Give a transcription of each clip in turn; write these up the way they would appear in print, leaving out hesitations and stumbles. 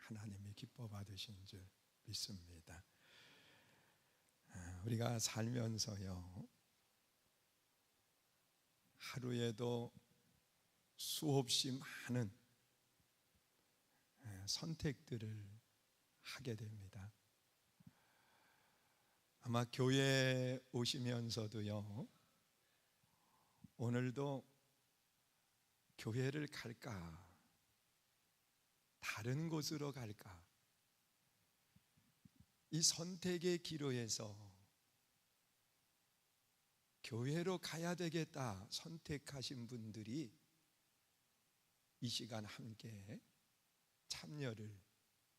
하나님이 기뻐 받으신 줄 믿습니다. 우리가 살면서요, 하루에도 수없이 많은 선택들을 하게 됩니다. 아마 교회에 오시면서도요, 오늘도 교회를 갈까, 다른 곳으로 갈까, 이 선택의 기로에서 교회로 가야 되겠다 선택하신 분들이 이 시간 함께 참여를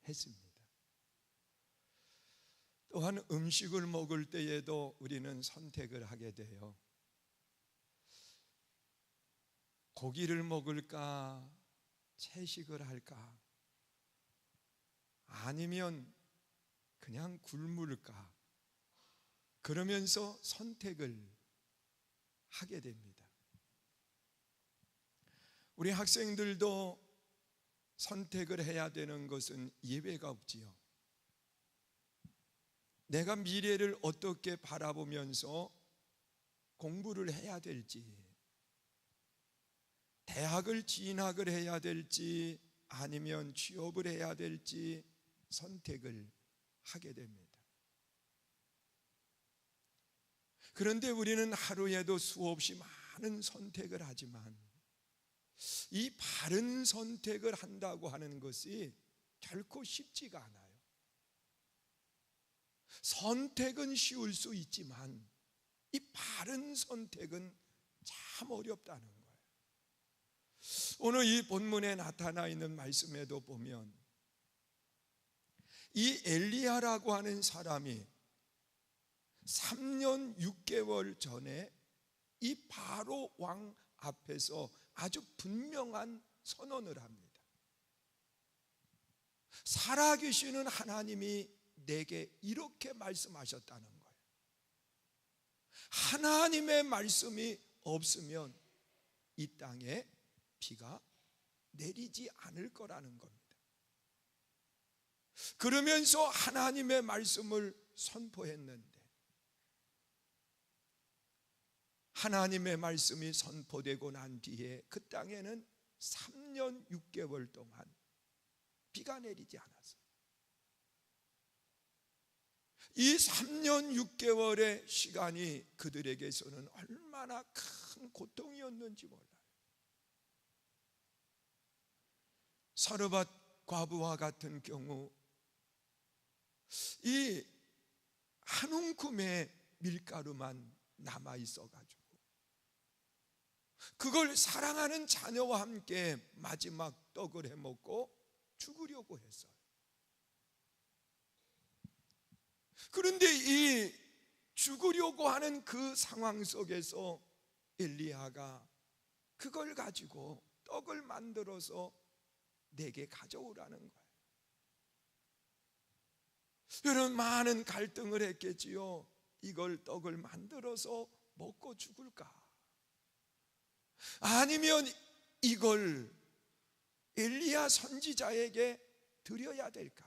했습니다. 또한 음식을 먹을 때에도 우리는 선택을 하게 돼요. 고기를 먹을까, 채식을 할까, 아니면 그냥 굶을까, 그러면서 선택을 하게 됩니다. 우리 학생들도 선택을 해야 되는 것은 예외가 없지요. 내가 미래를 어떻게 바라보면서 공부를 해야 될지, 대학을 진학을 해야 될지, 아니면 취업을 해야 될지 선택을 하게 됩니다. 그런데 우리는 하루에도 수없이 많은 선택을 하지만 이 바른 선택을 한다고 하는 것이 결코 쉽지가 않아요. 선택은 쉬울 수 있지만 이 바른 선택은 참 어렵다는 거예요. 오늘 이 본문에 나타나 있는 말씀에도 보면 이 엘리야라고 하는 사람이 3년 6개월 전에 이 바로 왕 앞에서 아주 분명한 선언을 합니다. 살아계시는 하나님이 내게 이렇게 말씀하셨다는 거예요. 하나님의 말씀이 없으면 이 땅에 비가 내리지 않을 거라는 겁니다. 그러면서 하나님의 말씀을 선포했는데, 하나님의 말씀이 선포되고 난 뒤에 그 땅에는 3년 6개월 동안 비가 내리지 않았어요. 이 3년 6개월의 시간이 그들에게서는 얼마나 큰 고통이었는지 몰라요. 사르밧 과부와 같은 경우 이 한 움큼의 밀가루만 남아 있어가지고 그걸 사랑하는 자녀와 함께 마지막 떡을 해먹고 죽으려고 했어요. 그런데 이 죽으려고 하는 그 상황 속에서 엘리야가 그걸 가지고 떡을 만들어서 내게 가져오라는 거예요. 여러분, 많은 갈등을 했겠지요. 이걸 떡을 만들어서 먹고 죽을까? 아니면 이걸 엘리야 선지자에게 드려야 될까?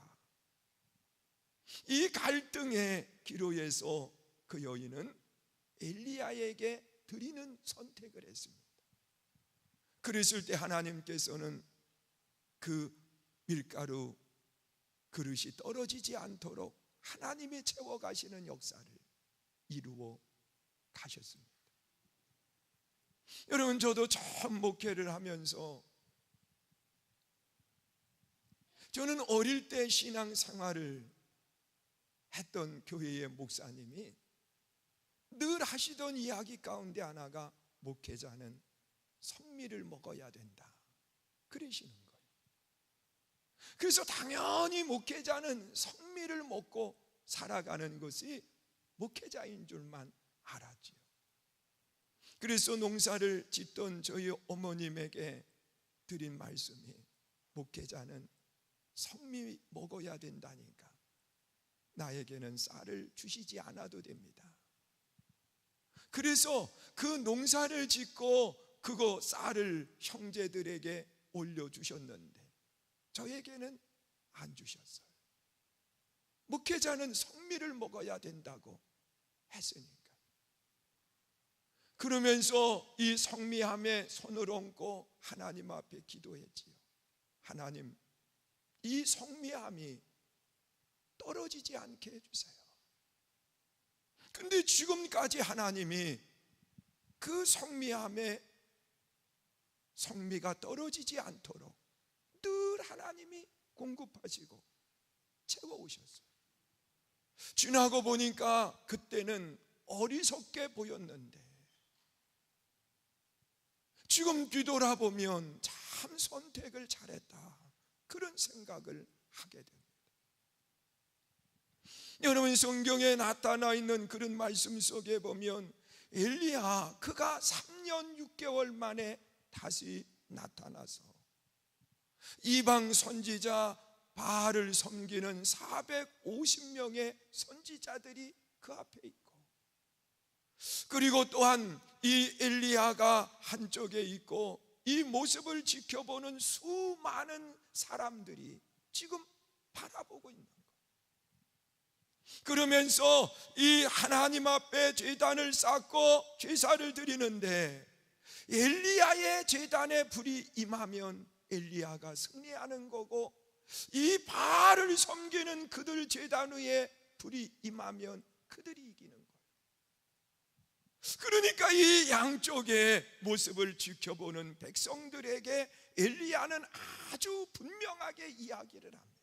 이 갈등의 기로에서 그 여인은 엘리야에게 드리는 선택을 했습니다. 그랬을 때 하나님께서는 그 밀가루 그릇이 떨어지지 않도록 하나님이 채워가시는 역사를 이루어 가셨습니다. 여러분, 저도 처음 목회를 하면서 저는 어릴 때 신앙생활을 했던 교회의 목사님이 늘 하시던 이야기 가운데 하나가 목회자는 성미를 먹어야 된다 그러시는 거예요. 그래서 당연히 목회자는 성미를 먹고 살아가는 것이 목회자인 줄만 알았지요. 그래서 농사를 짓던 저희 어머님에게 드린 말씀이, 목회자는 성미 먹어야 된다니까 나에게는 쌀을 주시지 않아도 됩니다. 그래서 그 농사를 짓고 그거 쌀을 형제들에게 올려주셨는데 저에게는 안 주셨어요. 목회자는 성미를 먹어야 된다고 했으니까. 그러면서 이 성미함에 손을 얹고 하나님 앞에 기도했지요. 하나님, 이 성미함이 떨어지지 않게 해주세요. 근데 지금까지 하나님이 그 성미함에 성미가 떨어지지 않도록 늘 하나님이 공급하시고 채워오셨어요. 지나고 보니까 그때는 어리석게 보였는데 지금 뒤돌아보면 참 선택을 잘했다, 그런 생각을 하게 됩니다. 여러분, 성경에 나타나 있는 그런 말씀 속에 보면 엘리야, 그가 3년 6개월 만에 다시 나타나서 이방 선지자 바알을 섬기는 450명의 선지자들이 그 앞에 있고, 그리고 또한 이 엘리야가 한쪽에 있고 이 모습을 지켜보는 수많은 사람들이 지금 바라보고 있는 거예요. 그러면서 이 하나님 앞에 제단을 쌓고 제사를 드리는데 엘리야의 제단에 불이 임하면 엘리야가 승리하는 거고, 이 바알을 섬기는 그들 제단 위에 불이 임하면 그들이 이기는 거예요. 그러니까 이 양쪽의 모습을 지켜보는 백성들에게 엘리야는 아주 분명하게 이야기를 합니다.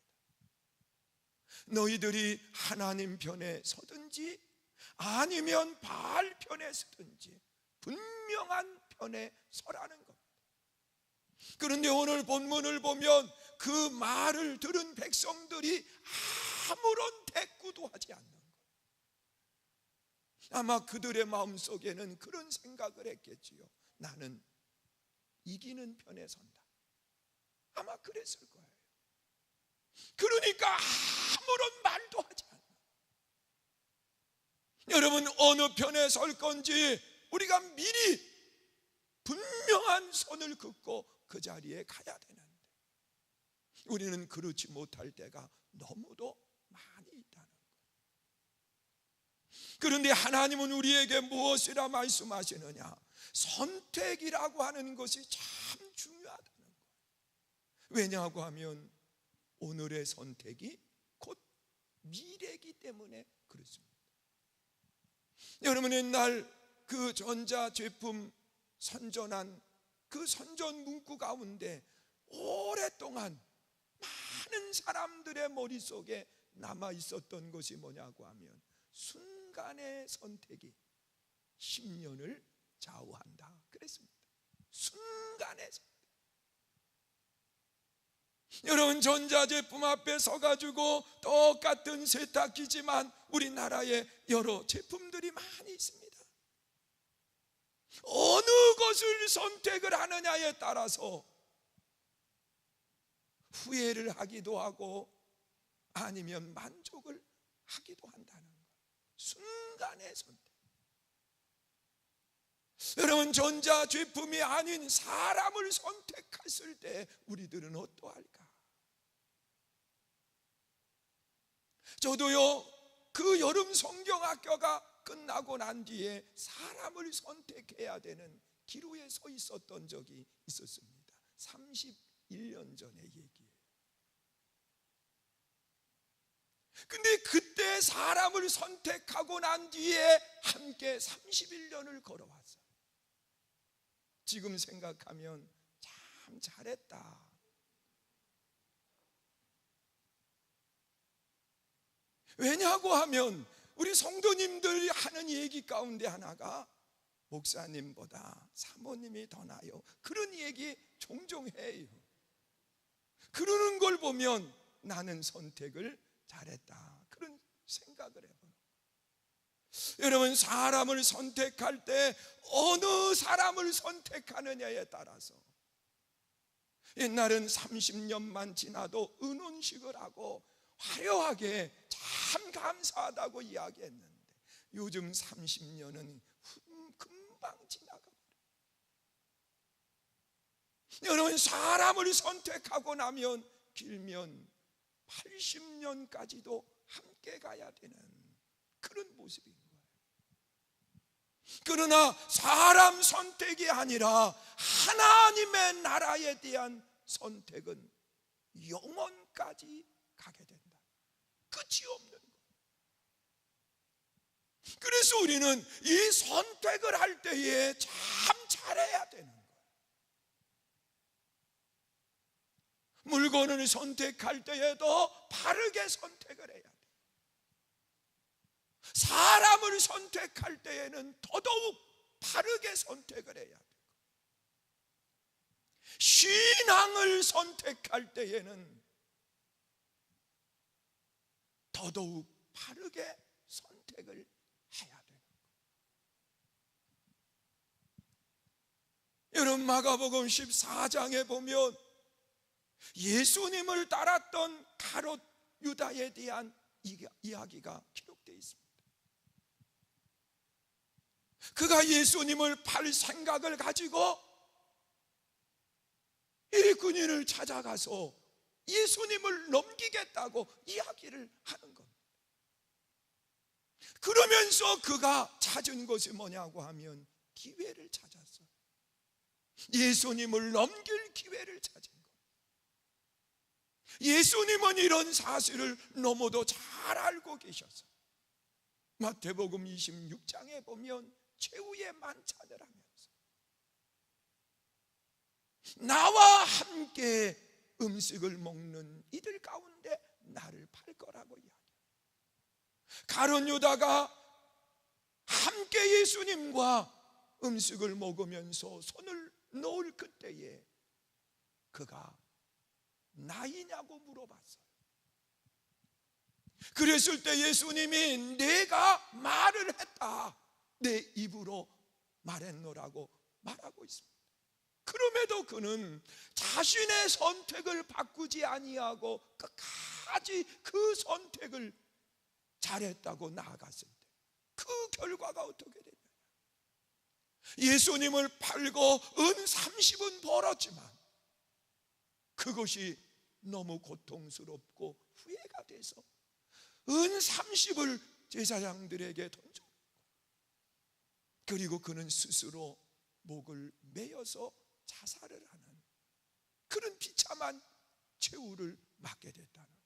너희들이 하나님 편에 서든지 아니면 바알 편에 서든지 분명한 편에 서라는 겁니다. 그런데 오늘 본문을 보면 그 말을 들은 백성들이 아무런 대꾸도 하지 않는 거예요. 아마 그들의 마음속에는 그런 생각을 했겠지요. 나는 이기는 편에 선다. 아마 그랬을 거예요. 그러니까 아무런 말도 하지 않아요. 여러분, 어느 편에 설 건지 우리가 미리 분명한 선을 긋고 그 자리에 가야 되는데 우리는 그렇지 못할 때가 너무도 많이 있다는 거예요. 그런데 하나님은 우리에게 무엇이라 말씀하시느냐? 선택이라고 하는 것이 참 중요하다는 거예요. 왜냐하고 하면 오늘의 선택이 곧 미래이기 때문에 그렇습니다. 여러분, 옛날 그 전자제품 선전한 그 선전 문구 가운데 오랫동안 많은 사람들의 머릿속에 남아 있었던 것이 뭐냐고 하면 순간의 선택이 10년을 좌우한다 그랬습니다. 순간의 선택. 여러분, 전자제품 앞에 서가지고 똑같은 세탁기지만 우리나라에 여러 제품들이 많이 있습니다. 어느 것을 선택을 하느냐에 따라서 후회를 하기도 하고 아니면 만족을 하기도 한다는 거예요. 순간의 선택. 여러분, 전자제품이 아닌 사람을 선택했을 때 우리들은 어떠할까? 저도요, 그 여름 성경학교가 끝나고 난 뒤에 사람을 선택해야 되는 기로에 서 있었던 적이 있었습니다. 31년 전의 얘기예요. 근데 그때 사람을 선택하고 난 뒤에 함께 31년을 걸어왔어요. 지금 생각하면 참 잘했다. 왜냐고 하면 우리 성도님들이 하는 얘기 가운데 하나가 목사님보다 사모님이 더 나아요, 그런 얘기 종종 해요. 그러는 걸 보면 나는 선택을 잘했다, 그런 생각을 해봐요. 여러분, 사람을 선택할 때 어느 사람을 선택하느냐에 따라서 옛날은 30년만 지나도 은혼식을 하고 화려하게 참 감사하다고 이야기했는데 요즘 30년은 금방 지나가버려요. 여러분, 사람을 선택하고 나면 길면 80년까지도 함께 가야 되는 그런 모습인 거예요. 그러나 사람 선택이 아니라 하나님의 나라에 대한 선택은 영원까지 가게 된다. 끝이 없는 거예요. 그래서 우리는 이 선택을 할 때에 참 잘해야 되는 거예요. 물건을 선택할 때에도 바르게 선택을 해야 돼요. 사람을 선택할 때에는 더더욱 바르게 선택을 해야 돼요. 신앙을 선택할 때에는 더더욱 바르게 선택을 해야 돼요. 여러분, 마가복음 14장에 보면 예수님을 따랐던 가롯 유다에 대한 이야기가 기록되어 있습니다. 그가 예수님을 팔 생각을 가지고 일꾼인을 찾아가서 예수님을 넘기겠다고 이야기를 하는 겁니다. 그러면서 그가 찾은 것이 뭐냐고 하면 기회를 찾았어요. 예수님을 넘길 기회를 찾은 거예요. 예수님은 이런 사실을 너무도 잘 알고 계셨어요. 마태복음 26장에 보면 최후의 만찬을 하면서 나와 함께 음식을 먹는 이들 가운데 나를 팔 거라고 이야기해요. 가룟 유다가 함께 예수님과 음식을 먹으면서 손을 놓을 그때에 그가 나이냐고 물어봤어요. 그랬을 때 예수님이 내가 말을 했다, 내 입으로 말했노라고 말하고 있습니다. 그럼에도 그는 자신의 선택을 바꾸지 아니하고 끝까지 그 선택을 잘했다고 나아갔을 때 그 결과가 어떻게 되냐? 예수님을 팔고 은 30은 벌었지만 그것이 너무 고통스럽고 후회가 돼서 은 30을 제사장들에게 던져버리고, 그리고 그는 스스로 목을 매어서 자살을 하는 그런 비참한 최후를 맞게 됐다는 거예요.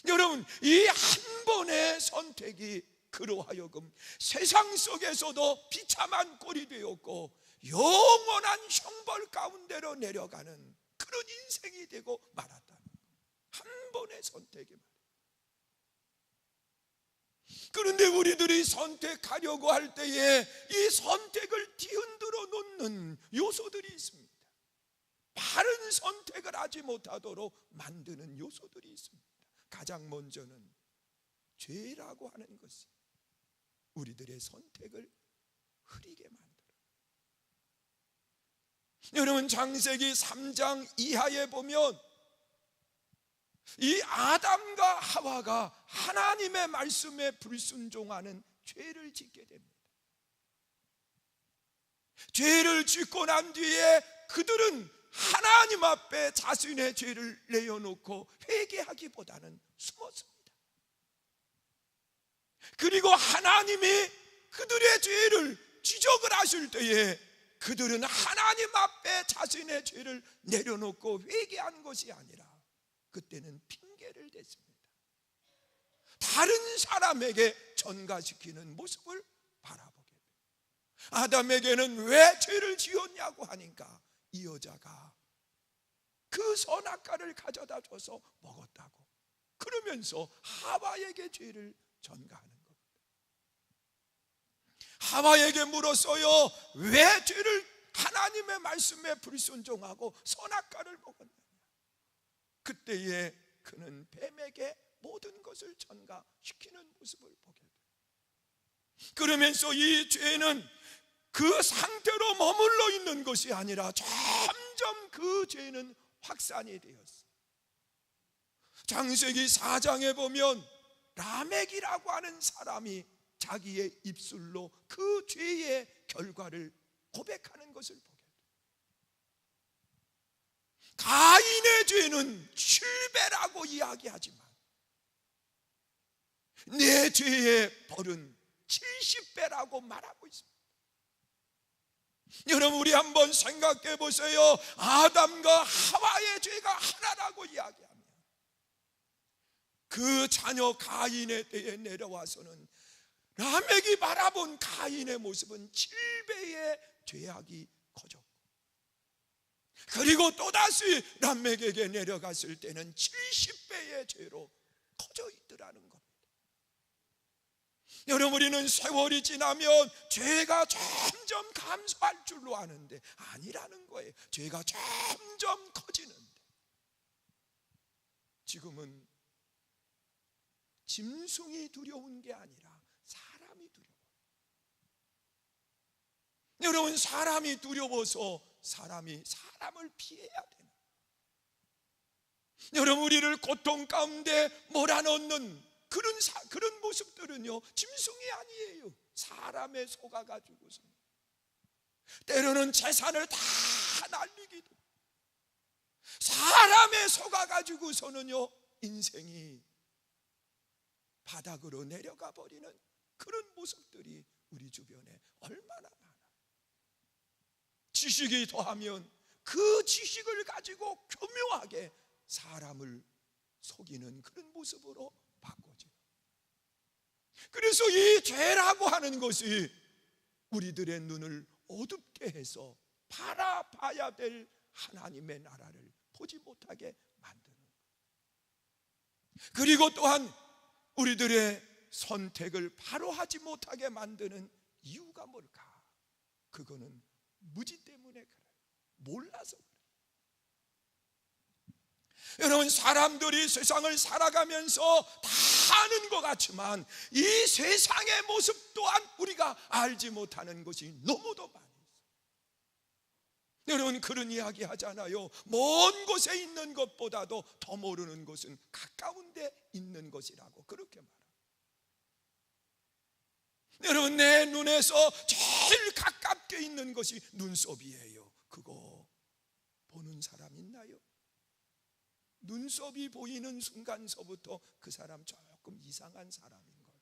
여러분, 이 한 번의 선택이 그로 하여금 세상 속에서도 비참한 꼴이 되었고 영원한 형벌 가운데로 내려가는 그런 인생이 되고 말았다는 거예요. 한 번의 선택이 말이에요. 그런데 우리들이 선택하려고 할 때에 이 선택을 뒤흔들어 놓는 요소들이 있습니다. 바른 선택을 하지 못하도록 만드는 요소들이 있습니다. 가장 먼저는 죄라고 하는 것이 우리들의 선택을 흐리게 만들어요. 여러분, 창세기 3장 이하에 보면 이 아담과 하와가 하나님의 말씀에 불순종하는 죄를 짓게 됩니다. 죄를 짓고 난 뒤에 그들은 하나님 앞에 자신의 죄를 내어놓고 회개하기보다는 숨었습니다. 그리고 하나님이 그들의 죄를 지적을 하실 때에 그들은 하나님 앞에 자신의 죄를 내려놓고 회개한 것이 아니라 그때는 핑계를 댔습니다. 다른 사람에게 전가시키는 모습을 바라보게 돼요. 아담에게는 왜 죄를 지었냐고 하니까 이 여자가 그 선악과를 가져다 줘서 먹었다고 그러면서 하와에게 죄를 전가하는 겁니다. 하와에게 물었어요. 왜 죄를 하나님의 말씀에 불순종하고 선악과를 먹었느냐? 그때에 그는 뱀에게 모든 것을 전가시키는 모습을 보게 돼요. 그러면서 이 죄는 그 상태로 머물러 있는 것이 아니라 점점 그 죄는 확산이 되었어요. 창세기 4장에 보면 라멕이라고 하는 사람이 자기의 입술로 그 죄의 결과를 고백하는 것을 보게 돼요. 가인의 죄는 7배라고 이야기하지만 내 죄의 벌은 70배라고 말하고 있습니다. 여러분, 우리 한번 생각해 보세요. 아담과 하와의 죄가 하나라고 이야기하면 그 자녀 가인에 대해 내려와서는 라멕이 바라본 가인의 모습은 7배의 죄악이 커졌고, 그리고 또다시 라멕에게 내려갔을 때는 70배의 죄로 커져 있더라는 겁니다. 여러분, 우리는 세월이 지나면 죄가 점점 감소할 줄로 아는데 아니라는 거예요. 죄가 점점 커지는데, 지금은 짐승이 두려운 게 아니라 사람이 두려워요. 여러분, 사람이 두려워서 사람이 사람을 피해야 되는, 여러분, 우리를 고통 가운데 몰아넣는 그런 모습들은요, 짐승이 아니에요. 사람에 속아가지고서 때로는 재산을 다 날리기도, 사람에 속아가지고서는요 인생이 바닥으로 내려가 버리는 그런 모습들이 우리 주변에 얼마나 많아요. 지식이 더하면 그 지식을 가지고 교묘하게 사람을 속이는 그런 모습으로 바꿔져요. 그래서 이 죄라고 하는 것이 우리들의 눈을 어둡게 해서 바라봐야 될 하나님의 나라를 보지 못하게 만드는 거예요. 그리고 또한 우리들의 선택을 바로 하지 못하게 만드는 이유가 뭘까? 그거는 무지 때문에 그래요. 몰라서 그래요. 여러분, 사람들이 세상을 살아가면서 다 아는 것 같지만 이 세상의 모습 또한 우리가 알지 못하는 것이 너무도 많이 있어요. 여러분, 그런 이야기 하잖아요. 먼 곳에 있는 것보다도 더 모르는 것은 가까운 데 있는 것이라고 그렇게 말합니다. 여러분, 내 눈에서 제일 가깝게 있는 것이 눈썹이에요. 그거 보는 사람 있나요? 눈썹이 보이는 순간서부터 그 사람 조금 이상한 사람인 걸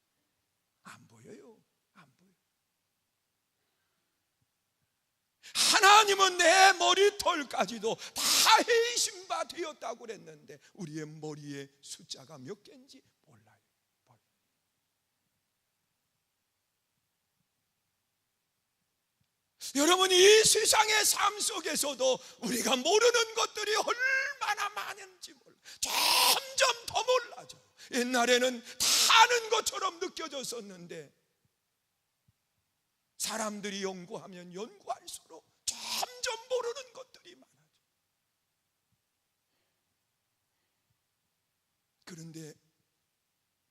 안 보여요. 안 보여요. 하나님은 내 머리털까지도 다 해이심바 되었다고 그랬는데 우리의 머리에 숫자가 몇 개인지 몰라요. 여러분, 이 세상의 삶 속에서도 우리가 모르는 것들이 얼마나 많은지 몰라요. 점점 더 몰라져요. 옛날에는 다 아는 것처럼 느껴졌었는데 사람들이 연구하면 연구할수록 점점 모르는 것들이 많아져요. 그런데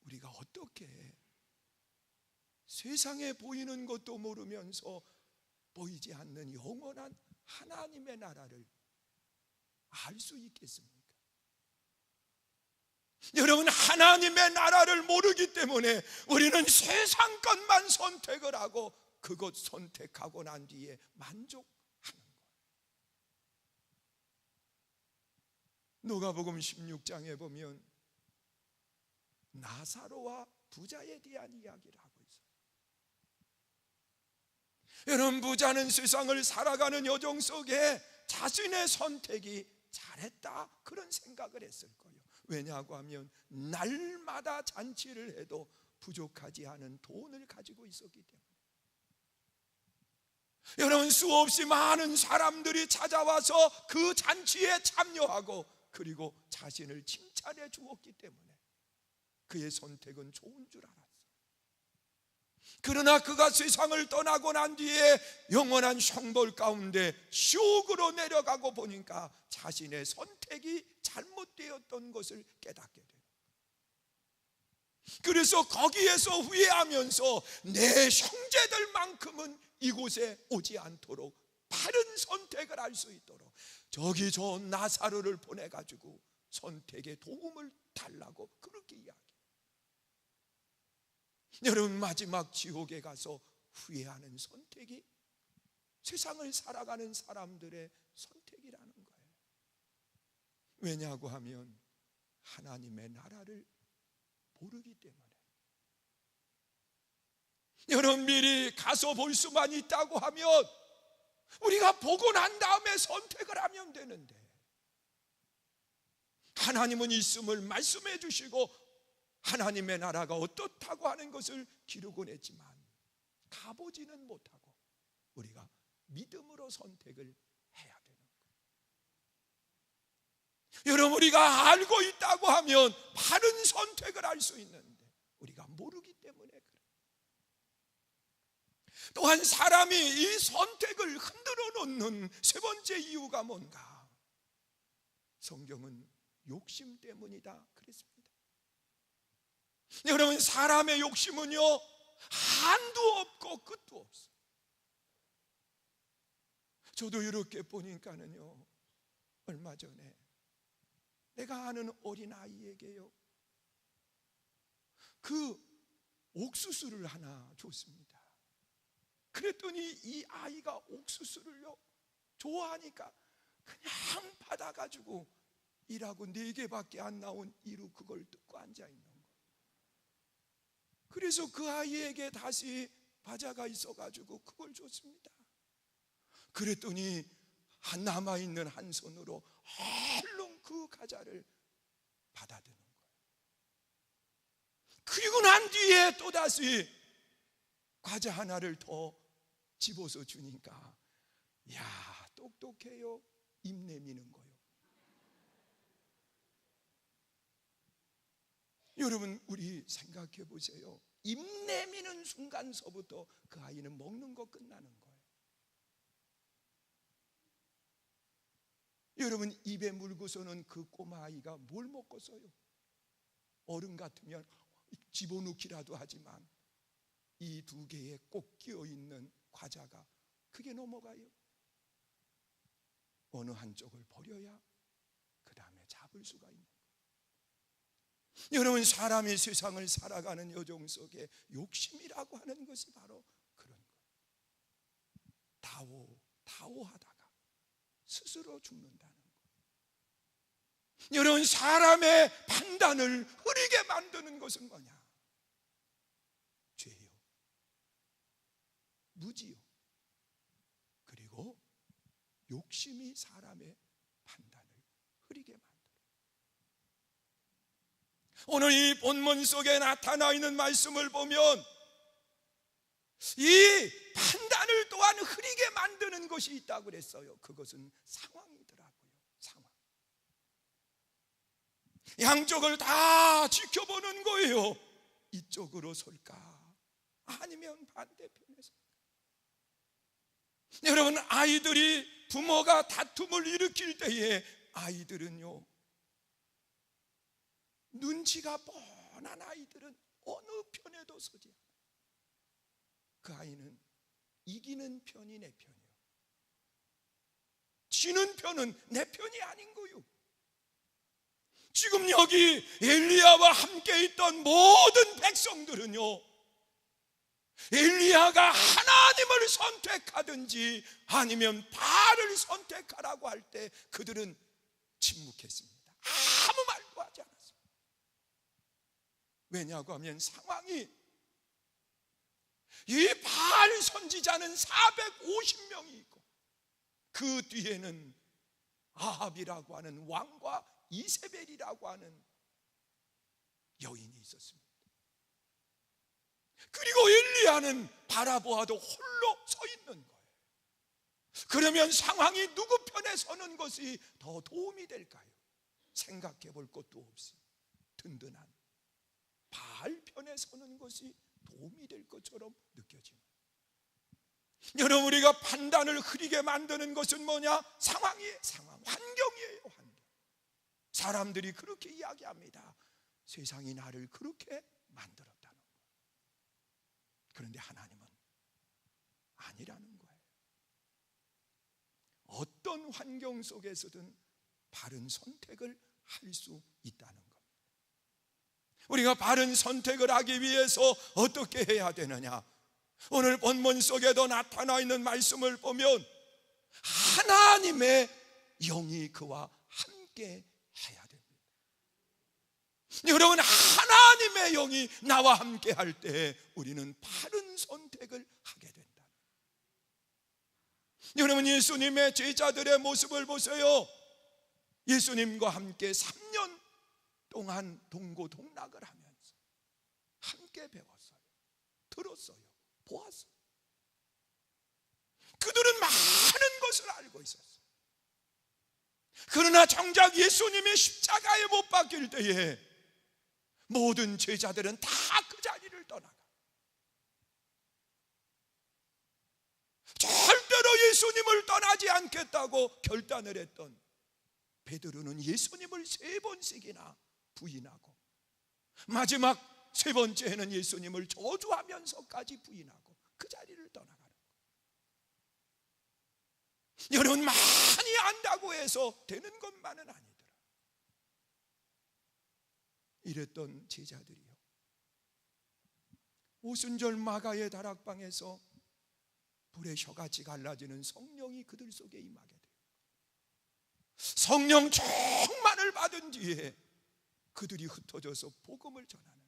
우리가 어떻게 세상에 보이는 것도 모르면서 보이지 않는 영원한 하나님의 나라를 알 수 있겠습니까? 여러분, 하나님의 나라를 모르기 때문에 우리는 세상 것만 선택을 하고 그것 선택하고 난 뒤에 만족하는 거예요. 누가복음 16장에 보면 나사로와 부자에 대한 이야기를 하고 있어요. 여러분, 부자는 세상을 살아가는 여정 속에 자신의 선택이 잘했다 그런 생각을 했을 거예요. 왜냐하고 하면 날마다 잔치를 해도 부족하지 않은 돈을 가지고 있었기 때문에. 여러분, 수없이 많은 사람들이 찾아와서 그 잔치에 참여하고 그리고 자신을 칭찬해 주었기 때문에 그의 선택은 좋은 줄 알았어요. 그러나 그가 세상을 떠나고 난 뒤에 영원한 형벌 가운데 지옥으로 내려가고 보니까 자신의 선택이 잘못되었던 것을 깨닫게 돼요. 그래서 거기에서 후회하면서 내 형제들만큼은 이곳에 오지 않도록 바른 선택을 할 수 있도록 저기 저 나사로를 보내가지고 선택에 도움을 달라고 그렇게 이야기해요. 여러분, 마지막 지옥에 가서 후회하는 선택이 세상을 살아가는 사람들의 선택이라는 거예요. 왜냐고 하면 하나님의 나라를 모르기 때문에. 여러분, 미리 가서 볼 수만 있다고 하면 우리가 보고 난 다음에 선택을 하면 되는데, 하나님은 있음을 말씀해 주시고 하나님의 나라가 어떻다고 하는 것을 기르곤 했지만 가보지는 못하고 우리가 믿음으로 선택을 해야 되는 거예요. 여러분, 우리가 알고 있다고 하면 바른 선택을 할 수 있는데 우리가 모르기 때문에 그래요. 또한 사람이 이 선택을 흔들어 놓는 세 번째 이유가 뭔가? 성경은 욕심 때문이다 그랬습니다. 여러분, 사람의 욕심은요 한도 없고 끝도 없어요. 저도 이렇게 보니까는요, 얼마 전에 내가 아는 어린아이에게요 그 옥수수를 하나 줬습니다. 그랬더니 이 아이가 옥수수를요 좋아하니까 그냥 받아가지고 일하고 4개밖에 안 나온 이루 그걸 뜯고 앉아있는 거예요. 그래서 그 아이에게 다시 과자가 있어가지고 그걸 줬습니다. 그랬더니 남아있는 한 손으로 얼른 그 과자를 받아드는 거예요. 그리고 난 뒤에 또다시 과자 하나를 더 집어서 주니까, 야, 똑똑해요. 입 내미는 거예요. 여러분, 우리 생각해 보세요. 입 내미는 순간서부터 그 아이는 먹는 거 끝나는 거예요. 여러분, 입에 물고서는 그 꼬마 아이가 뭘 먹겠어요? 어른 같으면 집어넣기라도 하지만 이 2개에 꼭 끼어있는 과자가 그게 넘어가요. 어느 한쪽을 버려야 그 다음에 잡을 수가 있는 거예요. 여러분, 사람이 세상을 살아가는 여정 속에 욕심이라고 하는 것이 바로 그런 거예요. 다오하다가 스스로 죽는다는 거예요. 여러분, 사람의 판단을 흐리게 만드는 것은 뭐냐? 죄요, 무지요, 그리고 욕심이 사람의 판단을 흐리게 만들어요. 오늘 이 본문 속에 나타나 있는 말씀을 보면 이 판단을 또한 흐리게 만드는 것이 있다고 그랬어요. 그것은 상황이더라고요. 상황. 양쪽을 다 지켜보는 거예요. 이쪽으로 설까? 아니면 반대편에 설까? 여러분, 아이들이 부모가 다툼을 일으킬 때에 아이들은요, 눈치가 뻔한 아이들은 어느 편에도 서지 않아요. 그 아이는 이기는 편이 내 편이요, 지는 편은 내 편이 아닌 거요. 지금 여기 엘리야와 함께 있던 모든 백성들은요, 엘리야가 하나님을 선택하든지 아니면 바알을 선택하라고 할 때 그들은 침묵했습니다. 아무 말도 하지 않았습니다. 왜냐고 하면 상황이, 이 바알 선지자는 450명이 있고 그 뒤에는 아합이라고 하는 왕과 이세벨이라고 하는 여인이 있었습니다. 그리고 엘리야는 바라보아도 홀로 서 있는 거예요. 그러면 상황이 누구 편에 서는 것이 더 도움이 될까요? 생각해 볼 것도 없이 든든한 바알 편에 서는 것이 도움이 될 것처럼 느껴집니다. 여러분, 우리가 판단을 흐리게 만드는 것은 뭐냐? 상황이에요. 상황, 환경이에요. 환경. 사람들이 그렇게 이야기합니다. 세상이 나를 그렇게 만들었다는 거예요. 그런데 하나님은 아니라는 거예요. 어떤 환경 속에서든 바른 선택을 할 수 있다는 겁니다. 우리가 바른 선택을 하기 위해서 어떻게 해야 되느냐? 오늘 본문 속에도 나타나 있는 말씀을 보면 하나님의 영이 그와 함께 여러분, 하나님의 영이 나와 함께 할 때 우리는 바른 선택을 하게 된다. 여러분, 예수님의 제자들의 모습을 보세요. 예수님과 함께 3년 동안 동고동락을 하면서 함께 배웠어요. 들었어요. 보았어요. 그들은 많은 것을 알고 있었어요. 그러나 정작 예수님이 십자가에 못 박힐 때에 모든 제자들은 다 그 자리를 떠나가. 절대로 예수님을 떠나지 않겠다고 결단을 했던 베드로는 예수님을 3번씩이나 부인하고, 마지막 3번째에는 예수님을 저주하면서까지 부인하고 그 자리를 떠나가는 거예요. 여러분, 많이 안다고 해서 되는 것만은 아니더라. 이랬던 제자들이요, 오순절 마가의 다락방에서 불의 혀같이 갈라지는 성령이 그들 속에 임하게 돼요. 성령 충만을 받은 뒤에 그들이 흩어져서 복음을 전하는,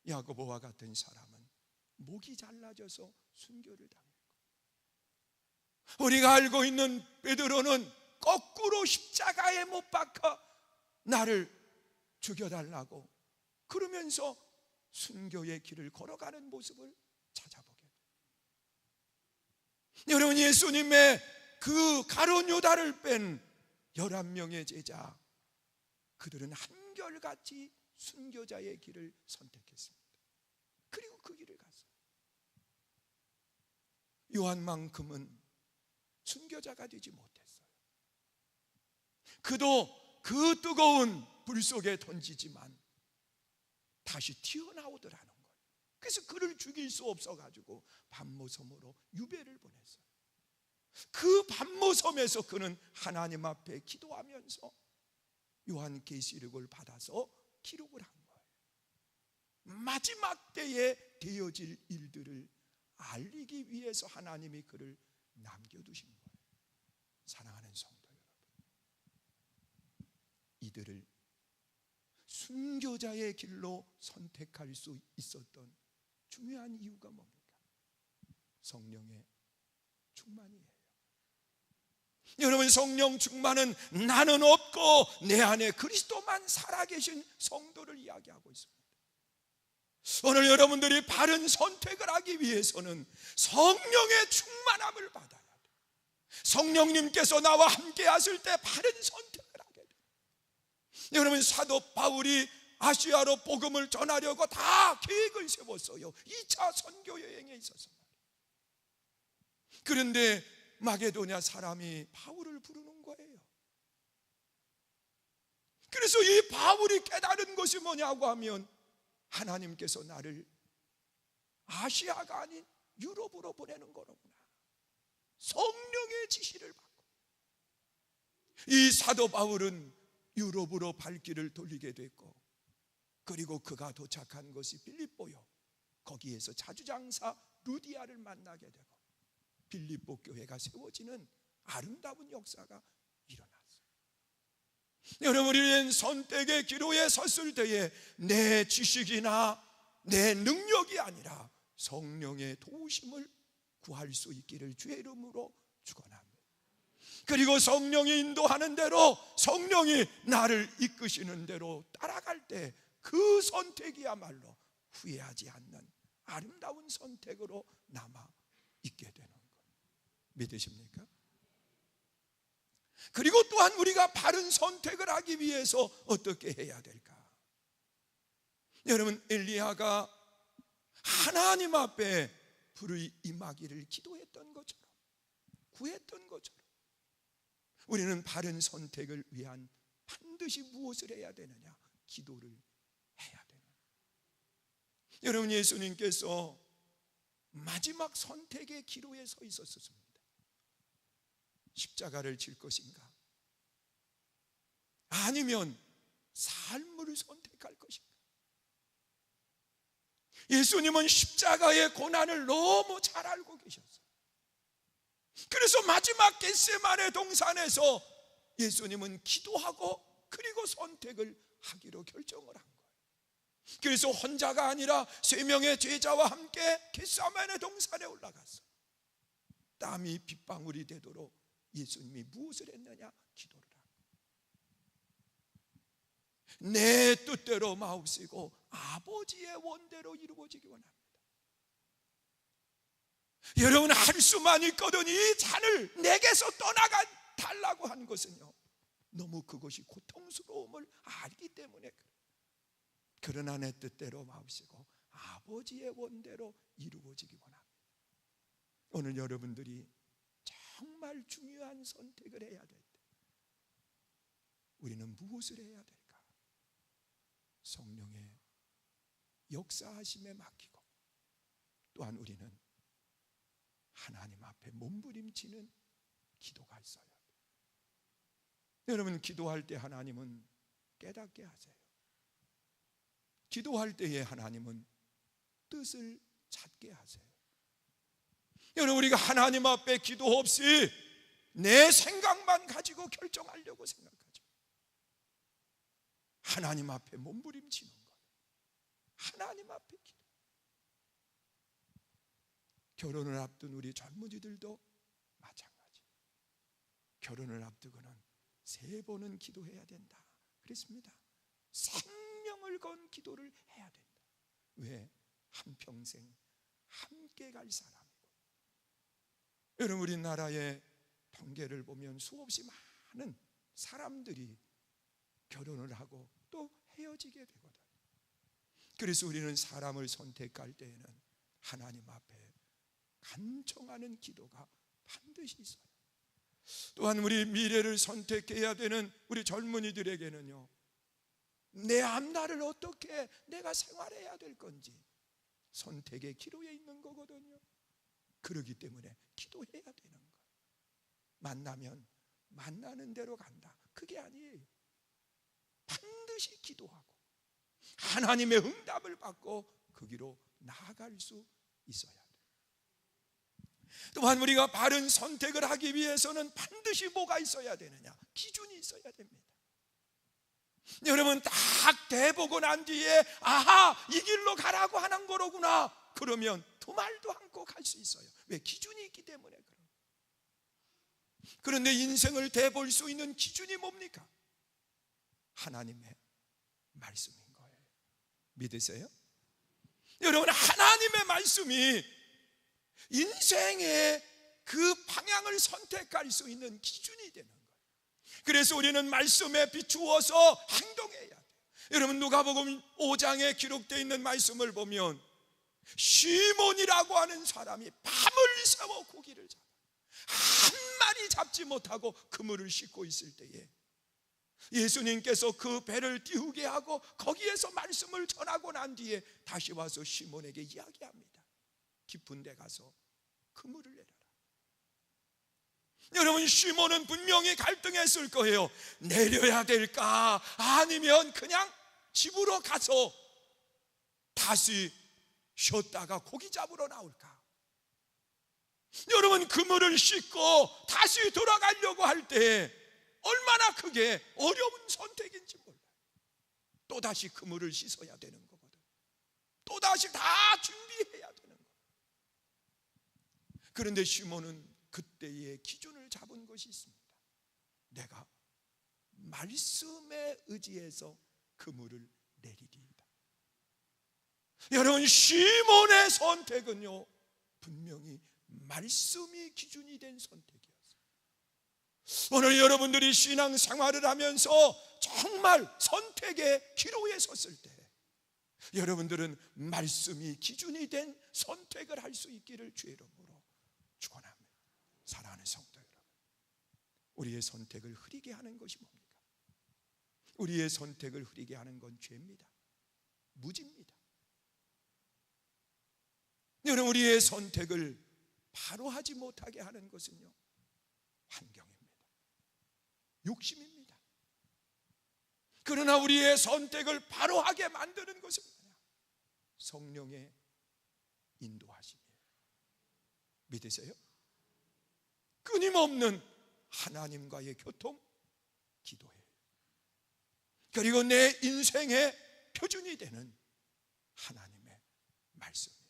야고보와 같은 사람은 목이 잘라져서 순교를 당했고, 우리가 알고 있는 베드로는 거꾸로 십자가에 못 박아 나를 죽여달라고 그러면서 순교의 길을 걸어가는 모습을 찾아보게 돼요. 여러분, 예수님의 그 가룟 유다를 뺀 11명의 제자, 그들은 한결같이 순교자의 길을 선택했습니다. 그리고 그 길을 갔어요. 요한만큼은 순교자가 되지 못했어요. 그도 그 뜨거운 불 속에 던지지만 다시 튀어나오더라는 거예요. 그래서 그를 죽일 수 없어가지고 반모섬으로 유배를 보냈어요. 그 반모섬에서 그는 하나님 앞에 기도하면서 요한계시록을 받아서 기록을 한 거예요. 마지막 때에 되어질 일들을 알리기 위해서 하나님이 그를 남겨두신 거예요. 사랑하는 성도 여러분, 이들을 순교자의 길로 선택할 수 있었던 중요한 이유가 뭡니까? 성령의 충만이에요. 여러분, 성령 충만은 나는 없고 내 안에 그리스도만 살아계신 성도를 이야기하고 있습니다. 오늘 여러분들이 바른 선택을 하기 위해서는 성령의 충만함을 받아야 돼요. 성령님께서 나와 함께 하실 때 바른 선택을 하게 돼요. 여러분, 사도 바울이 아시아로 복음을 전하려고 다 계획을 세웠어요. 2차 선교 여행에 있어서. 그런데 마게도냐 사람이 바울을 부르는 거예요. 그래서 이 바울이 깨달은 것이 뭐냐고 하면, 하나님께서 나를 아시아가 아닌 유럽으로 보내는 거로구나. 성령의 지시를 받고 이 사도 바울은 유럽으로 발길을 돌리게 됐고, 그리고 그가 도착한 것이 빌립보요. 거기에서 자주장사 루디아를 만나게 되고 빌립보 교회가 세워지는 아름다운 역사가 일어났어요. 여러분, 우리는 선택의 기로에 섰을 때에 내 지식이나 내 능력이 아니라 성령의 도우심을 구할 수 있기를 주의 이름으로 축원합니다. 그리고 성령이 인도하는 대로, 성령이 나를 이끄시는 대로 따라갈 때 그 선택이야말로 후회하지 않는 아름다운 선택으로 남아 있게 되는 것, 믿으십니까? 그리고 또한 우리가 바른 선택을 하기 위해서 어떻게 해야 될까? 여러분, 엘리야가 하나님 앞에 불의 임하기를 기도했던 것처럼, 구했던 것처럼 우리는 바른 선택을 위한 반드시 무엇을 해야 되느냐? 기도를 해야 되는. 여러분, 예수님께서 마지막 선택의 기로에 서 있었습니다. 십자가를 질 것인가? 아니면 삶을 선택할 것인가? 예수님은 십자가의 고난을 너무 잘 알고 계셨어요. 그래서 마지막 겟세마네 동산에서 예수님은 기도하고 그리고 선택을 하기로 결정을 한 거예요. 그래서 혼자가 아니라 3명의 제자와 함께 겟세마네 동산에 올라갔어. 땀이 빗방울이 되도록 예수님이 무엇을 했느냐? 기도를 하고, 내 뜻대로 마옵시고 아버지의 원대로 이루어지기 원합니다. 여러분, 할 수만 있거든 이 잔을 내게서 떠나가 달라고 한 것은요, 너무 그것이 고통스러움을 알기 때문에 그래요. 그러나 내 뜻대로 마옵시고 아버지의 원대로 이루어지기 원합니다. 오늘 여러분들이 정말 중요한 선택을 해야 될 때 우리는 무엇을 해야 될까? 성령의 역사하심에 맡기고, 또한 우리는 하나님 앞에 몸부림치는 기도가 있어야 돼요. 여러분, 기도할 때 하나님은 깨닫게 하세요. 기도할 때에 하나님은 뜻을 찾게 하세요. 여러분, 우리가 하나님 앞에 기도 없이 내 생각만 가지고 결정하려고 생각하죠. 하나님 앞에 몸부림치는 거예요. 하나님 앞에 기도. 결혼을 앞둔 우리 젊은이들도 마찬가지. 결혼을 앞두고는 3번은 기도해야 된다 그랬습니다. 생명을 건 기도를 해야 된다. 왜? 한평생 함께 갈 사람이고. 여러분, 우리나라의 통계를 보면 수없이 많은 사람들이 결혼을 하고 또 헤어지게 되거든. 그래서 우리는 사람을 선택할 때에는 하나님 앞에 간청하는 기도가 반드시 있어요. 또한 우리 미래를 선택해야 되는 우리 젊은이들에게는요, 내 앞날을 어떻게 내가 생활해야 될 건지 선택의 기로에 있는 거거든요. 그렇기 때문에 기도해야 되는 거예요. 만나면 만나는 대로 간다, 그게 아니에요. 반드시 기도하고 하나님의 응답을 받고 그 길로 나아갈 수 있어야 돼요. 또한 우리가 바른 선택을 하기 위해서는 반드시 뭐가 있어야 되느냐? 기준이 있어야 됩니다. 여러분, 딱 대보고 난 뒤에 아하, 이 길로 가라고 하는 거로구나, 그러면 두 말도 않고 갈 수 있어요. 왜? 기준이 있기 때문에 그래요. 그런데 인생을 대볼 수 있는 기준이 뭡니까? 하나님의 말씀인 거예요. 믿으세요? 여러분, 하나님의 말씀이 인생의 그 방향을 선택할 수 있는 기준이 되는 거예요. 그래서 우리는 말씀에 비추어서 행동해야 돼요. 여러분, 누가복음 5장에 기록되어 있는 말씀을 보면 시몬이라고 하는 사람이 밤을 새워 고기를 잡아 한 마리 잡지 못하고 그물을 싣고 있을 때에 예수님께서 그 배를 띄우게 하고 거기에서 말씀을 전하고 난 뒤에 다시 와서 시몬에게 이야기합니다. 깊은 데 가서 그물을 내려라. 여러분, 시몬은 분명히 갈등했을 거예요. 내려야 될까? 아니면 그냥 집으로 가서 다시 쉬었다가 고기 잡으러 나올까? 여러분, 그물을 싣고 다시 돌아가려고 할 때 얼마나 그게 어려운 선택인지 몰라요. 또다시 그물을 씻어야 되는 거거든. 또다시 다 준비해야 되는 거예요. 그런데 시몬은 그때의 기준을 잡은 것이 있습니다. 내가 말씀에 의지해서 그물을 내리리이다. 여러분, 시몬의 선택은요, 분명히 말씀이 기준이 된 선택이었어요. 오늘 여러분들이 신앙생활을 하면서 정말 선택의 기로에 섰을 때 여러분들은 말씀이 기준이 된 선택을 할 수 있기를 주의 이름으로 축원합니다. 사랑하는 성도 여러분, 우리의 선택을 흐리게 하는 것이 뭡니까? 우리의 선택을 흐리게 하는 건 죄입니다. 무지입니다. 여러분, 우리의 선택을 바로 하지 못하게 하는 것은요, 환경입니다. 욕심입니다. 그러나 우리의 선택을 바로 하게 만드는 것은 뭐냐? 성령의 인도하심이에요. 믿으세요? 끊임없는 하나님과의 교통, 기도예요. 그리고 내 인생의 표준이 되는 하나님의 말씀이에요.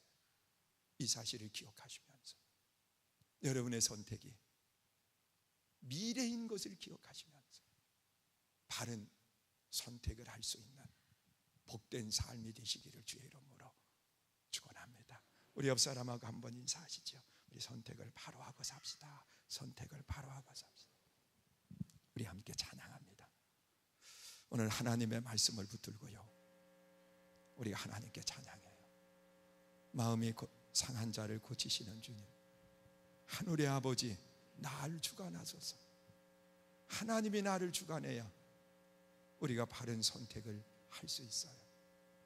이 사실을 기억하시면서 여러분의 선택이 미래인 것을 기억하시면서 바른 선택을 할 수 있는 복된 삶이 되시기를 주의 이름으로 축원합니다. 우리 옆 사람하고 한번 인사하시죠. 우리 선택을 바로 하고 삽시다. 선택을 바로 하고 삽시다. 우리 함께 찬양합니다. 오늘 하나님의 말씀을 붙들고요, 우리가 하나님께 찬양해요. 마음이 상한 자를 고치시는 주님, 하늘의 아버지, 나를 주관하소서. 하나님이 나를 주관해야 우리가 바른 선택을 할 수 있어요.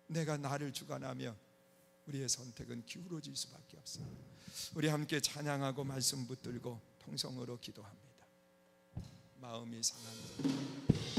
내가 나를 주관하며 우리의 선택은 기울어질 수밖에 없어요. 우리 함께 찬양하고 말씀 붙들고 통성으로 기도합니다. 마음이 상한 자,